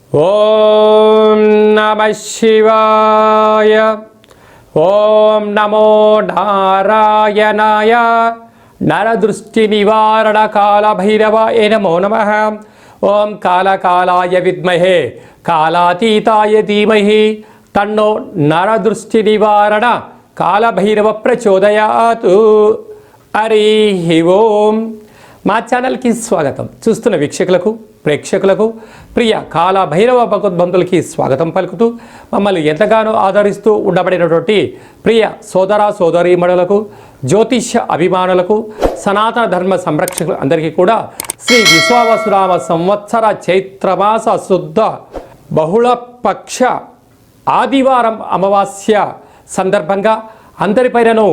ఓం నమః శివాయ. ఓం నమో నారాయణాయ. నరదృష్టి నివారణ కాళభైరవాయ నమో నమః. ఓం కాళకాలాయ విద్మహే కాళాతీతాయ ధీమహి తన్నో నరదృష్టి నివారణ కాళభైరవ ప్రచోదయాతు. హరి ఓం. మా ఛానల్కి స్వాగతం. చూస్తున్న వీక్షకులకు ప్రేక్షకులకు ప్రియ కాళభైరవ భగవద్బంధులకి స్వాగతం పలుకుతూ మమ్మల్ని ఎంతగానో ఆదరిస్తూ ఉండబడినటువంటి ప్రియ సోదర సోదరీమణులకు జ్యోతిష్య అభిమానులకు సనాతన ధర్మ సంరక్షకులు అందరికీ కూడా శ్రీ విశ్వావసునామ సంవత్సర చైత్రమాస శుద్ధ బహుళపక్ష ఆదివారం అమావాస్య సందర్భంగా అందరిపైనను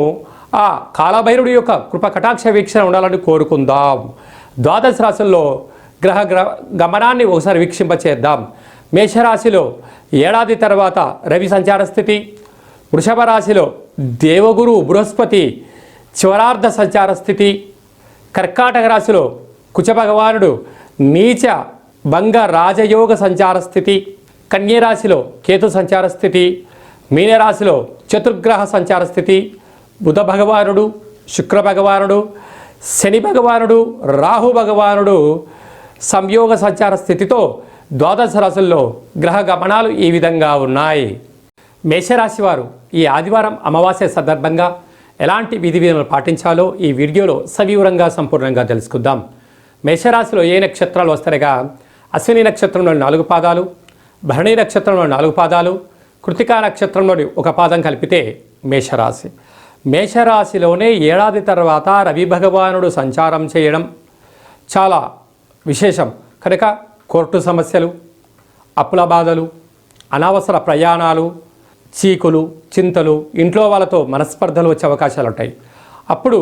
ఆ కాళభైరుడి యొక్క కృప కటాక్ష వీక్షణ ఉండాలని కోరుకుందాం. ద్వాదశ రాశుల్లో గ్రహ గమనాన్ని ఒకసారి వీక్షింపచేద్దాం. మేషరాశిలో ఏడాది తర్వాత రవి సంచార స్థితి, వృషభ రాశిలో దేవగురు బృహస్పతి చివరార్ధ సంచార స్థితి, కర్కాటక రాశిలో కుచ భగవానుడు నీచ భంగ రాజయోగ సంచార స్థితి, కన్యరాశిలో కేతు సంచార స్థితి, మీనరాశిలో చతుర్గ్రహ సంచార స్థితి, బుధ భగవానుడు శుక్ర భగవానుడు శని భగవానుడు రాహు భగవానుడు సంయోగ సంచార స్థితితో ద్వాదశ రాశుల్లో గ్రహ గమనాలు ఈ విధంగా ఉన్నాయి. మేషరాశి వారు ఈ ఆదివారం అమావాస్య సందర్భంగా ఎలాంటి విధి విధానాలు పాటించాలో ఈ వీడియోలో సవివరంగా సంపూర్ణంగా తెలుసుకుందాం. మేషరాశిలో ఏ నక్షత్రాలు వస్తాయిగా అశ్విని నక్షత్రంలోని 4 పాదాలు, భరణి నక్షత్రంలోని 4 పాదాలు, కృతికా నక్షత్రంలోని 1 పాదం కలిపితే మేషరాశి. మేషరాశిలోనే ఏడాది తర్వాత రవి భగవానుడు సంచారం చేయడం చాలా విశేషం కనుక కోర్టు సమస్యలు, అప్పుల బాధలు, అనవసర ప్రయాణాలు, చీకులు, చింతలు, ఇంట్లో వాళ్ళతో మనస్పర్ధలు వచ్చే అవకాశాలు ఉంటాయి. అప్పుడు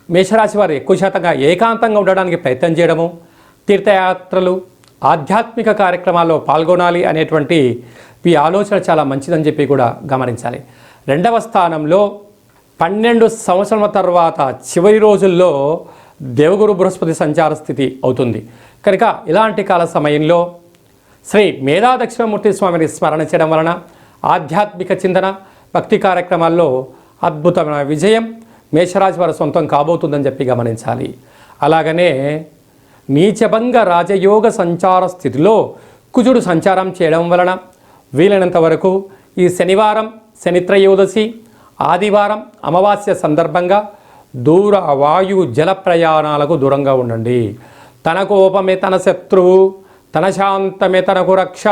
మేషరాశి వారు ఎక్కువ శాతంగా ఏకాంతంగా ఉండడానికి ప్రయత్నం చేయడము, తీర్థయాత్రలు, ఆధ్యాత్మిక కార్యక్రమాల్లో పాల్గొనాలి అనేటువంటి ఈ ఆలోచన చాలా మంచిదని చెప్పి కూడా గమనించాలి. 2వ స్థానంలో 12 సంవత్సరాల తర్వాత చివరి రోజుల్లో దేవగురు బృహస్పతి సంచార స్థితి అవుతుంది కనుక ఇలాంటి కాల సమయంలో శ్రీ మేధా దక్షిణామూర్తి స్వామిని స్మరణ చేయడం వలన ఆధ్యాత్మిక చింతన భక్తి కార్యక్రమాల్లో అద్భుతమైన విజయం మేషరాశి వారి సొంతం కాబోతుందని చెప్పి గమనించాలి. అలాగనే నీచభంగ రాజయోగ సంచార స్థితిలో కుజుడు సంచారం చేయడం వలన వీలైనంత వరకు ఈ శనివారం శని త్రయోదశి ఆదివారం అమావాస్య సందర్భంగా దూర వాయు జల ప్రయాణాలకు దూరంగా ఉండండి. తన కోపమే తన శత్రువు, తన శాంతమే తనకు రక్ష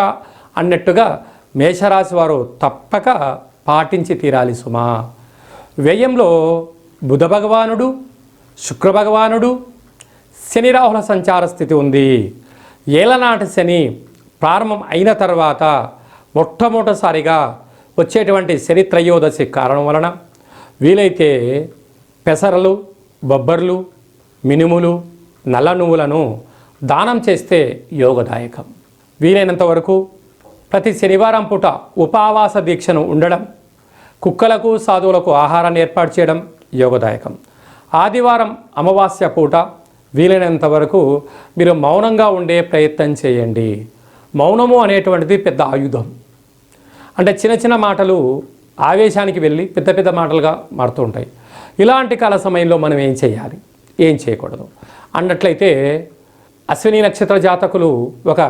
అన్నట్టుగా మేషరాశి వారు తప్పక పాటించి తీరాలి సుమా. వ్యయంలో బుధ భగవానుడు శుక్ర భగవానుడు శని రాహుల సంచార స్థితి ఉంది. ఏలనాటి శని ప్రారంభం అయిన తర్వాత మొట్టమొదటిసారిగా వచ్చేటువంటి శని త్రయోదశి కారణం వలన వీలైతే పెసరలు, బొబ్బర్లు, మినుములు, నల్ల నువ్వులను దానం చేస్తే యోగదాయకం. వీలైనంత వరకు ప్రతి శనివారం పూట ఉపవాస దీక్షను ఉండడం, కుక్కలకు సాధువులకు ఆహారాన్ని ఏర్పాటు చేయడం యోగదాయకం. ఆదివారం అమావాస్య పూట వీలైనంత వరకు మీరు మౌనంగా ఉండే ప్రయత్నం చేయండి. మౌనము అనేటువంటిది పెద్ద ఆయుధం. అంటే చిన్న చిన్న మాటలు ఆవేశానికి వెళ్ళి పెద్ద పెద్ద మాటలుగా మారుతూ ఉంటాయి. ఇలాంటి కాల సమయంలో మనం ఏం చేయాలి, ఏం చేయకూడదు అన్నట్లయితే అశ్విని నక్షత్ర జాతకులు ఒక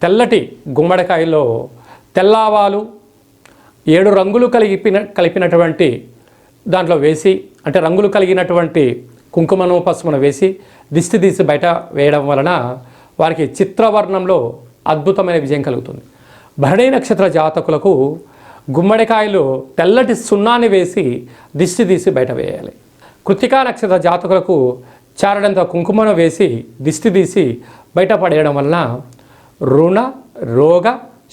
తెల్లటి గుమ్మడికాయలో తెల్లవాలు 7 రంగులు కలిపినటువంటి దాంట్లో వేసి, అంటే రంగులు కలిగినటువంటి కుంకుమను పసుపును వేసి దిష్టి తీసి బయట వేయడం వలన వారికి చిత్రవర్ణంలో అద్భుతమైన విజయం కలుగుతుంది. భరణి నక్షత్ర జాతకులకు గుమ్మడికాయలు తెల్లటి సున్నాన్ని వేసి దిష్టి తీసి బయట వేయాలి. కృతికా నక్షత్ర జాతకులకు చారడంత కుంకుమను వేసి దిష్టి తీసి బయట పడేయడం వలన రుణ రోగ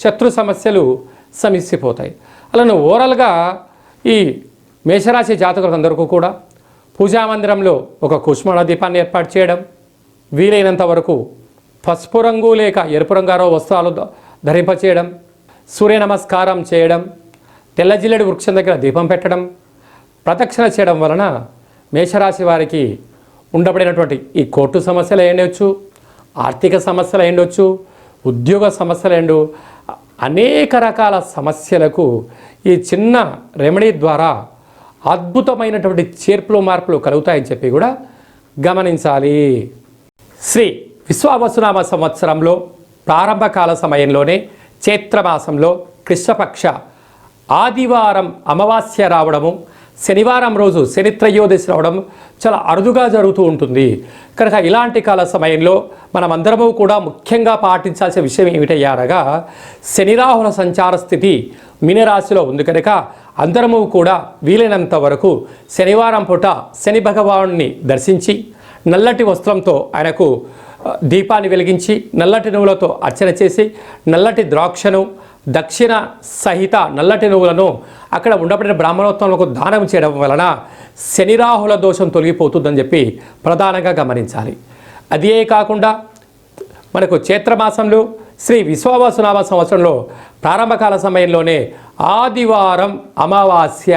శత్రు సమస్యలు సమస్యపోతాయి. అలానే ఓవరాల్గా ఈ మేషరాశి జాతకులందరికీ కూడా పూజామందిరంలో ఒక కుష్మాండ దీపాన్ని ఏర్పాటు చేయడం, వీలైనంత వరకు పసుపు రంగు లేక ఎరుపు రంగారో వస్త్రాలు ధరింపచేయడం, సూర్య నమస్కారం చేయడం, తెల్ల జిల్లెడు వృక్షం దగ్గర దీపం పెట్టడం, ప్రదక్షిణ చేయడం వలన మేషరాశి వారికి ఉండబడినటువంటి ఈ కోర్టు సమస్యలు అయ్యుండొచ్చు, ఆర్థిక సమస్యలు అయ్యుండొచ్చు, ఉద్యోగ సమస్యలండు అనేక రకాల సమస్యలకు ఈ చిన్న రెమెడీ ద్వారా అద్భుతమైనటువంటి చేర్పులు మార్పులు కలుగుతాయని చెప్పి కూడా గమనించాలి. శ్రీ విశ్వావసునామ సంవత్సరంలో ప్రారంభకాల సమయంలోనే చైత్రమాసంలో కృష్ణపక్ష ఆదివారం అమావాస్య రావడము, శనివారం రోజు శని త్రయోదశి రావడం చాలా అరుదుగా జరుగుతూ ఉంటుంది. కనుక ఇలాంటి కాల సమయంలో మనమందరము కూడా ముఖ్యంగా పాటించాల్సిన విషయం ఏమిటయ్యారగా, శని రాహుల సంచార స్థితి మీనరాశిలో ఉంది కనుక అందరము కూడా వీలైనంత వరకు శనివారం పూట శని భగవానుని దర్శించి నల్లటి వస్త్రంతో ఆయనకు దీపాన్ని వెలిగించి నల్లటి నువ్వులతో అర్చన చేసి నల్లటి ద్రాక్షను దక్షిణ సహిత నల్లటి నువ్వులను అక్కడ ఉండబడిన బ్రాహ్మణోత్తములకు దానం చేయడం వలన శనిరాహుల దోషం తొలగిపోతుందని చెప్పి ప్రధానంగా గమనించాలి. అదే కాకుండా మనకు చైత్రమాసంలో శ్రీ విశ్వావసునామ సంవత్సరంలో ప్రారంభకాల సమయంలోనే ఆదివారం అమావాస్య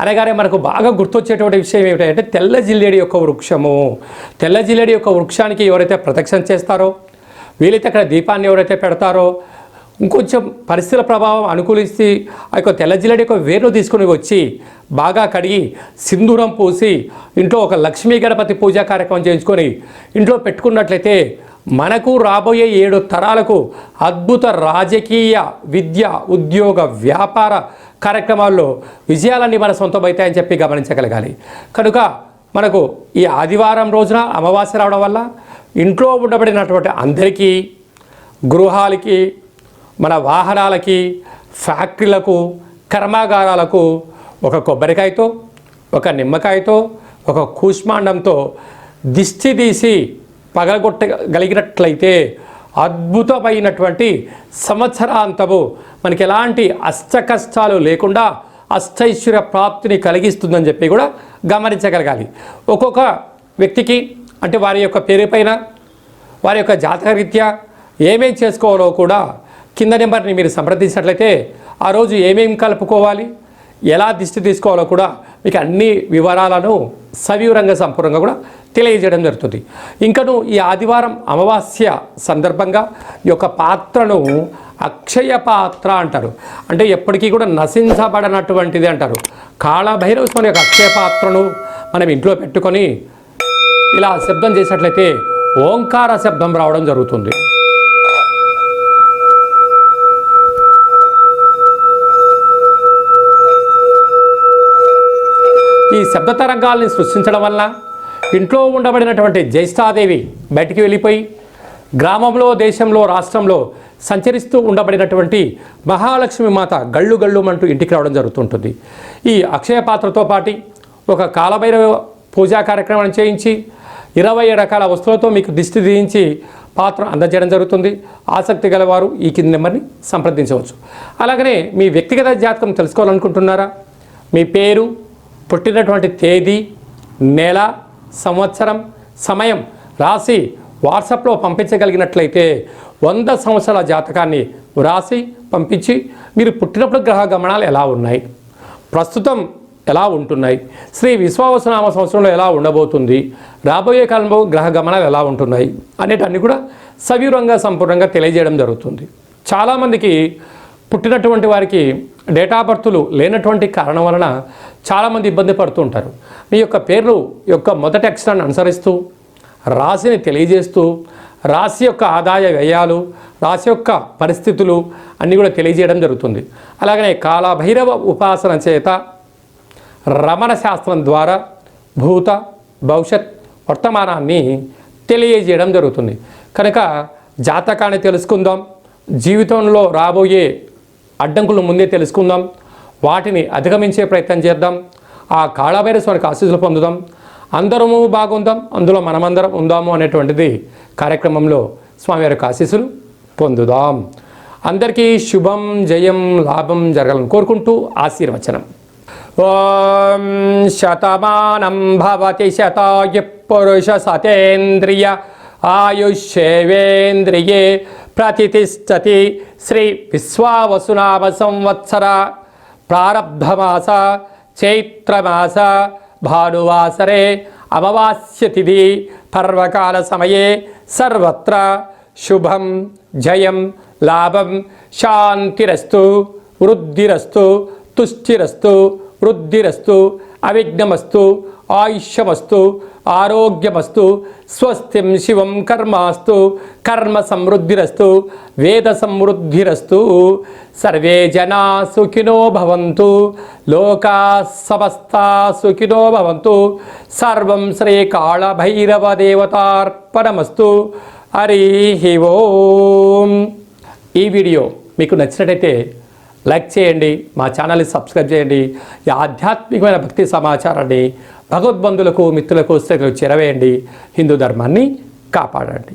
అనగానే మనకు బాగా గుర్తొచ్చేటువంటి విషయం ఏమిటంటే తెల్ల జిల్లేడి యొక్క వృక్షము. తెల్ల జిల్లేడి యొక్క వృక్షానికి ఎవరైతే ప్రదక్షిణ చేస్తారో, వీలైతే అక్కడ దీపాన్ని ఎవరైతే పెడతారో, ఇంకొంచెం పరిస్థితుల ప్రభావం అనుకూలిస్తే ఆ యొక్క తెల్ల జిల్లేడి యొక్క వేరును తీసుకుని వచ్చి బాగా కడిగి సింధూరం పూసి ఇంట్లో ఒక లక్ష్మీ గణపతి పూజా కార్యక్రమం చేయించుకొని ఇంట్లో పెట్టుకున్నట్లయితే మనకు రాబోయే 7 తరాలకు అద్భుత రాజకీయ, విద్య, ఉద్యోగ, వ్యాపార కార్యక్రమాల్లో విజయాలన్నీ మన సొంతమవుతాయని చెప్పి గమనించగలగాలి. కనుక మనకు ఈ ఆదివారం రోజున అమావాస్య రావడం వల్ల ఇంట్లో ఉండబడినటువంటి అందరికీ, గృహాలకి, మన వాహనాలకి, ఫ్యాక్టరీలకు, కర్మాగారాలకు ఒక కొబ్బరికాయతో, ఒక నిమ్మకాయతో, ఒక కూష్మాండంతో దిష్టి తీసి పగలగొట్టగలిగినట్లయితే అద్భుతమైనటువంటి సంవత్సరాంతము మనకి ఎలాంటి అష్ట కష్టాలు లేకుండా అష్టైశ్వర్య ప్రాప్తిని కలిగిస్తుందని చెప్పి కూడా గమనించగలగాలి. ఒక్కొక్క వ్యక్తికి అంటే వారి యొక్క పేరు పైన వారి యొక్క జాతకరీత్యా ఏమేం చేసుకోవాలో కూడా కింద నెంబర్ని మీరు సంప్రదించినట్లయితే ఆ రోజు ఏమేం కలుపుకోవాలి, ఎలా దిష్టి తీసుకోవాలో కూడా మీకు అన్ని వివరాలను సవివరంగా సంపూర్ణంగా కూడా తెలియజేయడం జరుగుతుంది. ఇంకను ఈ ఆదివారం అమావాస్య సందర్భంగా ఈ యొక్క పాత్రను అక్షయ పాత్ర అంటారు. అంటే ఎప్పటికీ కూడా నశించబడనటువంటిది అంటారు. కాళభైరవ స్వామి యొక్క అక్షయ పాత్రను మనం ఇంట్లో పెట్టుకొని ఇలా శబ్దం చేసినట్లయితే ఓంకార శబ్దం రావడం జరుగుతుంది. ఈ శబ్ద తరంగాల్ని సృష్టించడం వల్ల ఇంట్లో ఉండబడినటువంటి జ్యేష్ఠాదేవి బయటికి వెళ్ళిపోయి గ్రామంలో, దేశంలో, రాష్ట్రంలో సంచరిస్తూ ఉండబడినటువంటి మహాలక్ష్మి మాత గళ్ళు గళ్ళుమంటూ ఇంటికి రావడం జరుగుతుంటుంది. ఈ అక్షయ పాత్రతో పాటు ఒక కాలభైరవ పూజా కార్యక్రమం చేయించి 20 రకాల వస్తువులతో మీకు దిష్టి తీయించి పాత్ర అందజేయడం జరుగుతుంది. ఆసక్తి గలవారు ఈ కింది నెంబర్ని సంప్రదించవచ్చు. అలాగనే మీ వ్యక్తిగత జాతకం తెలుసుకోవాలనుకుంటున్నారా? మీ పేరు, పుట్టినటువంటి తేదీ, నెల, సంవత్సరం, సమయం రాసి వాట్సాప్లో పంపించగలిగినట్లయితే 100 సంవత్సరాల జాతకాన్ని వ్రాసి పంపించి మీరు పుట్టినప్పుడు గ్రహ గమనాలు ఎలా ఉన్నాయి, ప్రస్తుతం ఎలా ఉంటున్నాయి, శ్రీ విశ్వావసునామ సంవత్సరంలో ఎలా ఉండబోతుంది, రాబోయే కాలంలో గ్రహ గమనాలు ఎలా ఉంటున్నాయి అనేటన్ని కూడా సవివరంగా సంపూర్ణంగా తెలియజేయడం జరుగుతుంది. చాలామందికి పుట్టినటువంటి వారికి డేటా బర్తులు లేనటువంటి కారణం వలన చాలామంది ఇబ్బంది పడుతూ ఉంటారు. మీ యొక్క పేరు యొక్క మొదటి అక్షరాన్ని అనుసరిస్తూ రాశిని తెలియజేస్తూ రాశి యొక్క ఆదాయ వ్యయాలు, రాశి యొక్క పరిస్థితులు అన్నీ కూడా తెలియజేయడం జరుగుతుంది. అలాగనే కాలభైరవ ఉపాసన చేత రమణ శాస్త్రం ద్వారా భూత, భవిష్యత్, వర్తమానాన్ని తెలియజేయడం జరుగుతుంది. కనుక జాతకాన్ని తెలుసుకుందాం, జీవితంలో రాబోయే అడ్డంకులు ముందే తెలుసుకుందాం, వాటిని అధిగమించే ప్రయత్నం చేద్దాం, ఆ కాళభైరవ స్వామికి ఆశీస్సులు పొందుదాం, అందరము బాగుందాం, అందులో మనమందరం ఉందాము అనేటువంటిది కార్యక్రమంలో స్వామివారి ఆశీస్సులు పొందుదాం. అందరికీ శుభం, జయం, లాభం జరగాలని కోరుకుంటూ ఆశీర్వచనం. ఓం శతమానం భవతి శతాయు పురుష సతేంద్రియ ఆయుష్యేవేంద్రియే ప్రతిష్టతి. శ్రీ విశ్వావసునామ సంవత్సర ప్రారబ్ధమాస చైత్రమాస భానువాసరే అమావాస్య తిథి పర్వకాల సమయే సర్వత్ర శుభం జయం లాభం శాంతిరస్తు వృద్ధిరస్తు తుష్టిరస్తు వృద్ధిరస్తు అవిఘ్నమస్తు ఆయుష్యమస్తు ఆరోగ్యమస్తు స్వస్తిం శివం కర్మాస్తు కర్మ సమృద్ధిరస్తు వేద సమృద్ధిరస్తు సర్వే జనా సుఖినో భవంతు లోకా సమస్తా సుఖినో భవంతు సర్వం శ్రీ కాళభైరవ దేవతార్పణమస్తు. హరి ఓం. ఈ వీడియో మీకు నచ్చినట్టయితే లైక్ చేయండి, మా ఛానల్ని సబ్స్క్రైబ్ చేయండి. ఈ ఆధ్యాత్మికమైన భక్తి సమాచారాన్ని భగవద్బంధులకు మిత్రులకు చేరవేయండి. హిందూ ధర్మాన్ని కాపాడండి.